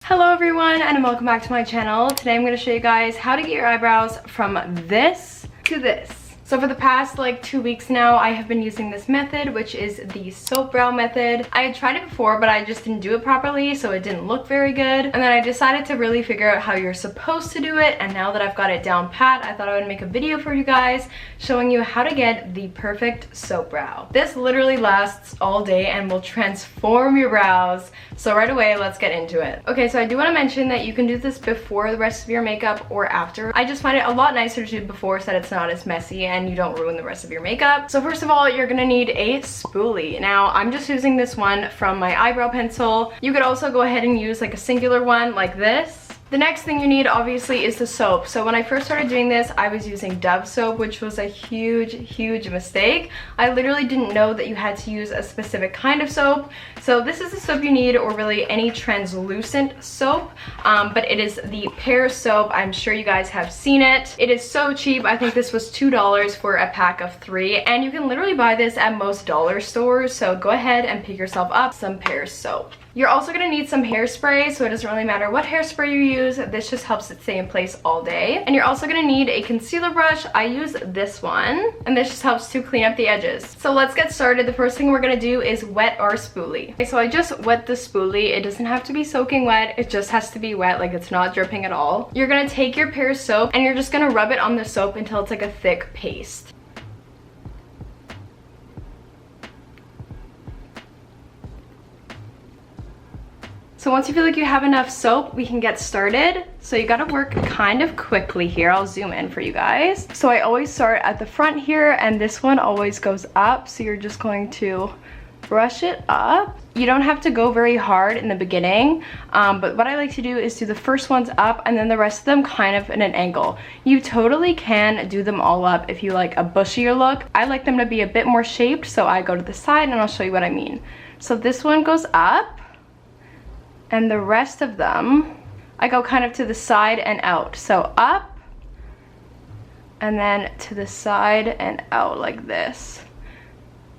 Hello everyone and welcome back to my channel. Today I'm going to show you guys how to get your eyebrows from this to this. So for the past like 2 weeks now, I have been using this method, which is the soap brow method. I had tried it before, but I just didn't do it properly, so it didn't look very good. And then I decided to really figure out how you're supposed to do it. And now that I've got it down pat, I thought I would make a video for you guys showing you how to get the perfect soap brow. This literally lasts all day and will transform your brows. So right away, let's get into it. Okay, so I do want to mention that you can do this before the rest of your makeup or after. I just find it a lot nicer to do before so that it's not as messy and you don't ruin the rest of your makeup. So first of all, you're gonna need a spoolie. Now, I'm just using this one from my eyebrow pencil. You could also go ahead and use like a singular one like this. The next thing you need obviously is the soap. So when I first started doing this, I was using Dove soap, which was a huge mistake. I literally didn't know that you had to use a specific kind of soap. So this is the soap you need, or really any translucent soap, but it is the pear soap. I'm sure you guys have seen it. It is so cheap. I think this was $2 for a pack of 3, and you can literally buy this at most dollar stores. So go ahead and pick yourself up some pear soap. You're also gonna need some hairspray, so it doesn't really matter what hairspray you use. This just helps it stay in place all day. And you're also gonna need a concealer brush. I use this one, and this just helps to clean up the edges. So let's get started. The first thing we're gonna do is wet our spoolie. Okay, so I just wet the spoolie. It doesn't have to be soaking wet. It just has to be wet, like it's not dripping at all. You're gonna take your pear soap and you're just gonna rub it on the soap until it's like a thick paste. So once you feel like you have enough soap, we can get started. So you gotta work kind of quickly here. I'll zoom in for you guys. So I always start at the front here, and this one always goes up. So you're just going to brush it up. You don't have to go very hard in the beginning, but what I like to do is do the first ones up and then the rest of them kind of in an angle. You totally can do them all up if you like a bushier look. I like them to be a bit more shaped, so I go to the side and I'll show you what I mean. So this one goes up, and the rest of them, I go kind of to the side and out. So up, and then to the side and out like this.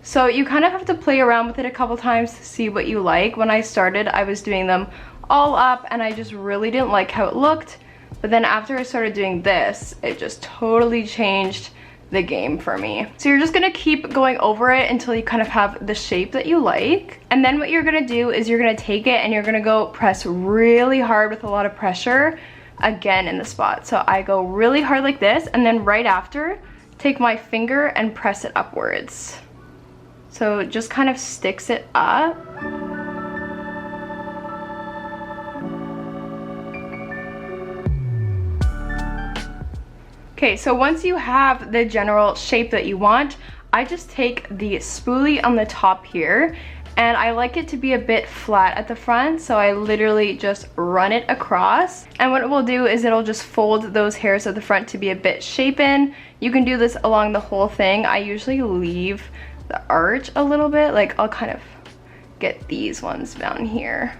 So you kind of have to play around with it a couple times to see what you like. When I started, I was doing them all up and I just really didn't like how it looked. But then after I started doing this, it just totally changed the game for me. So you're just gonna keep going over it until you kind of have the shape that you like. And then what you're gonna do is you're gonna take it and you're gonna go press really hard with a lot of pressure again in the spot. So I go really hard like this, and then right after, take my finger and press it upwards. So it just kind of sticks it up. Okay, so once you have the general shape that you want, I just take the spoolie on the top here, and I like it to be a bit flat at the front, so I literally just run it across. And what it will do is it'll just fold those hairs at the front to be a bit shapen. You can do this along the whole thing. I usually leave the arch a little bit, like I'll kind of get these ones down here.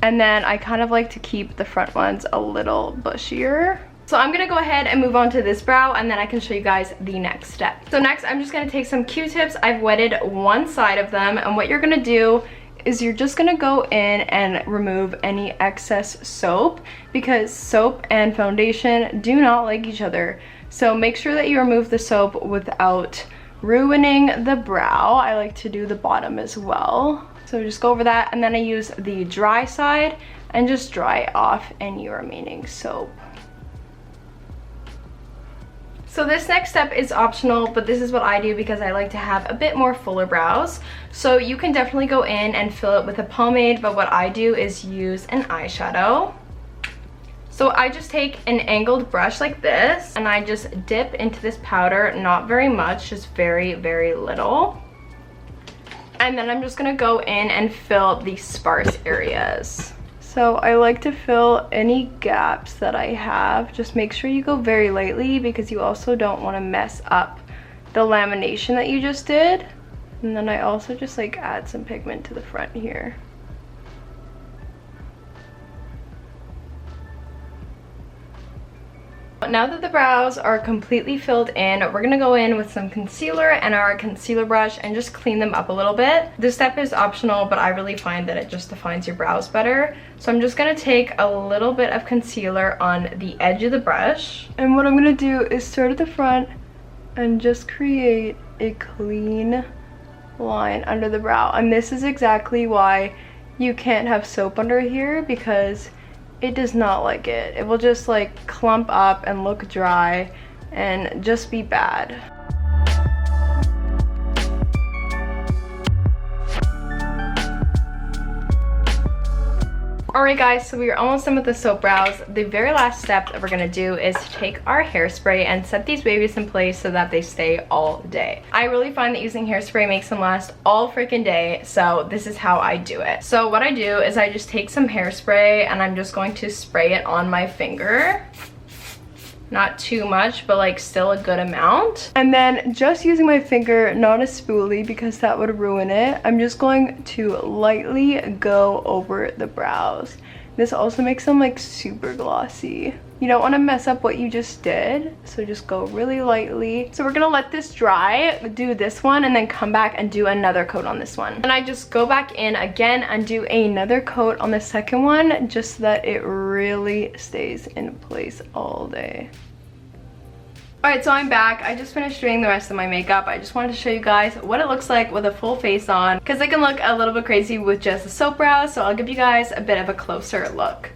And then I kind of like to keep the front ones a little bushier. So I'm gonna go ahead and move on to this brow, and then I can show you guys the next step. So next, I'm just gonna take some Q-tips. I've wetted one side of them, and what you're gonna do is you're just gonna go in and remove any excess soap, because soap and foundation do not like each other. So make sure that you remove the soap without ruining the brow. I like to do the bottom as well. So just go over that, and then I use the dry side and just dry off any remaining soap. So this next step is optional, but this is what I do because I like to have a bit more fuller brows. So you can definitely go in and fill it with a pomade, but what I do is use an eyeshadow. So I just take an angled brush like this, and I just dip into this powder, not very much, just very little. And then I'm just gonna go in and fill the sparse areas. So I like to fill any gaps that I have. Just make sure you go very lightly, because you also don't want to mess up the lamination that you just did. And then I also just like add some pigment to the front here. Now that the brows are completely filled in, we're gonna go in with some concealer and our concealer brush and just clean them up a little bit. This step is optional, but I really find that it just defines your brows better. So I'm just gonna take a little bit of concealer on the edge of the brush. And what I'm gonna do is start at the front and just create a clean line under the brow. And this is exactly why you can't have soap under here, because it does not like it. It will just like clump up and look dry and just be bad. Alright guys, so we are almost done with the soap brows. The very last step that we're gonna do is take our hairspray and set these babies in place so that they stay all day. I really find that using hairspray makes them last all freaking day, so this is how I do it. So what I do is I just take some hairspray and I'm just going to spray it on my finger. Not too much, but like still a good amount. And then just using my finger, not a spoolie because that would ruin it, I'm just going to lightly go over the brows. This also makes them like super glossy. You don't want to mess up what you just did, so just go really lightly. So we're gonna let this dry, do this one, and then come back and do another coat on this one. And I just go back in again and do another coat on the second one, just so that it really stays in place all day. Alright, so I'm back. I just finished doing the rest of my makeup. I just wanted to show you guys what it looks like with a full face on, because it can look a little bit crazy with just the soap brows, so I'll give you guys a bit of a closer look.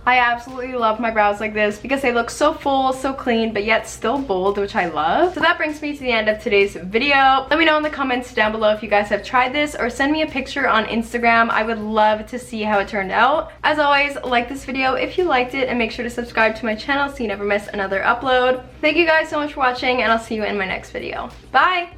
I absolutely love my brows like this because they look so full, so clean, but yet still bold, which I love. So that brings me to the end of today's video. Let me know in the comments down below if you guys have tried this, or send me a picture on Instagram. I would love to see how it turned out. As always, like this video if you liked it, and make sure to subscribe to my channel so you never miss another upload. Thank you guys so much for watching, and I'll see you in my next video. Bye!